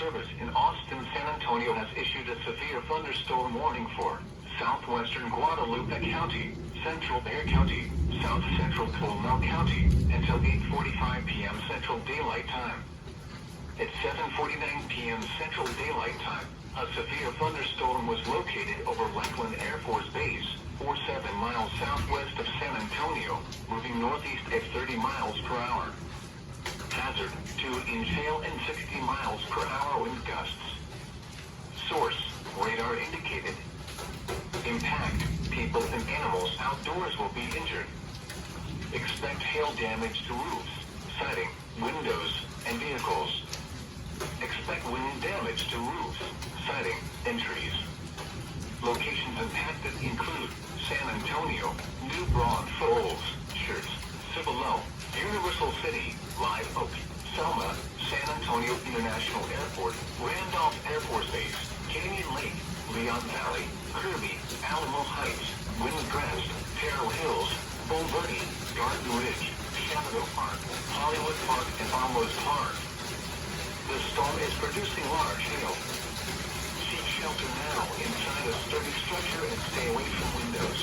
Service in Austin, San Antonio has issued a severe thunderstorm warning for southwestern Guadalupe County, central Bexar County, south central Comal County, until 8:45 p.m. Central Daylight Time. At 7:49 p.m. Central Daylight Time, a severe thunderstorm was located over Lackland Air Force Base, 47 miles southwest of San Antonio, moving northeast at 30 miles per hour. Hazard, 2-inch hail and 60 miles per hour wind gusts. Source, radar indicated. Impact, people and animals outdoors will be injured. Expect hail damage to roofs, siding, windows, and vehicles. Expect wind damage to roofs, siding, and trees. Locations impacted include San Antonio, New Braunfels, Schertz, Cibolo, Universal City, Live Oak, Selma, San Antonio International Airport, Randolph Air Force Base, Canyon Lake, Leon Valley, Kirby, Alamo Heights, Windcrest, Terrell Hills, Bulverde, Garden Ridge, Shenandoah Park, Hollywood Park, and Almost Park. The storm is producing large hail. Seek shelter now inside a sturdy structure and stay away from windows.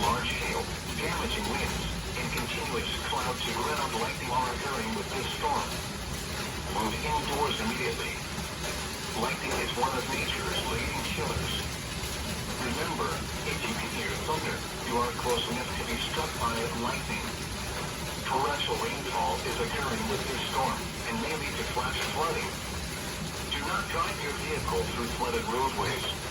Large hail, damaging winds, and continuous cloud-to-ground lightning are occurring with this storm. Move indoors immediately. Lightning is one of nature's leading killers. Remember, if you can hear thunder, you are close enough to be struck by lightning. Torrential rainfall is occurring with this storm and may lead to flash flooding. Do not drive your vehicle through flooded roadways.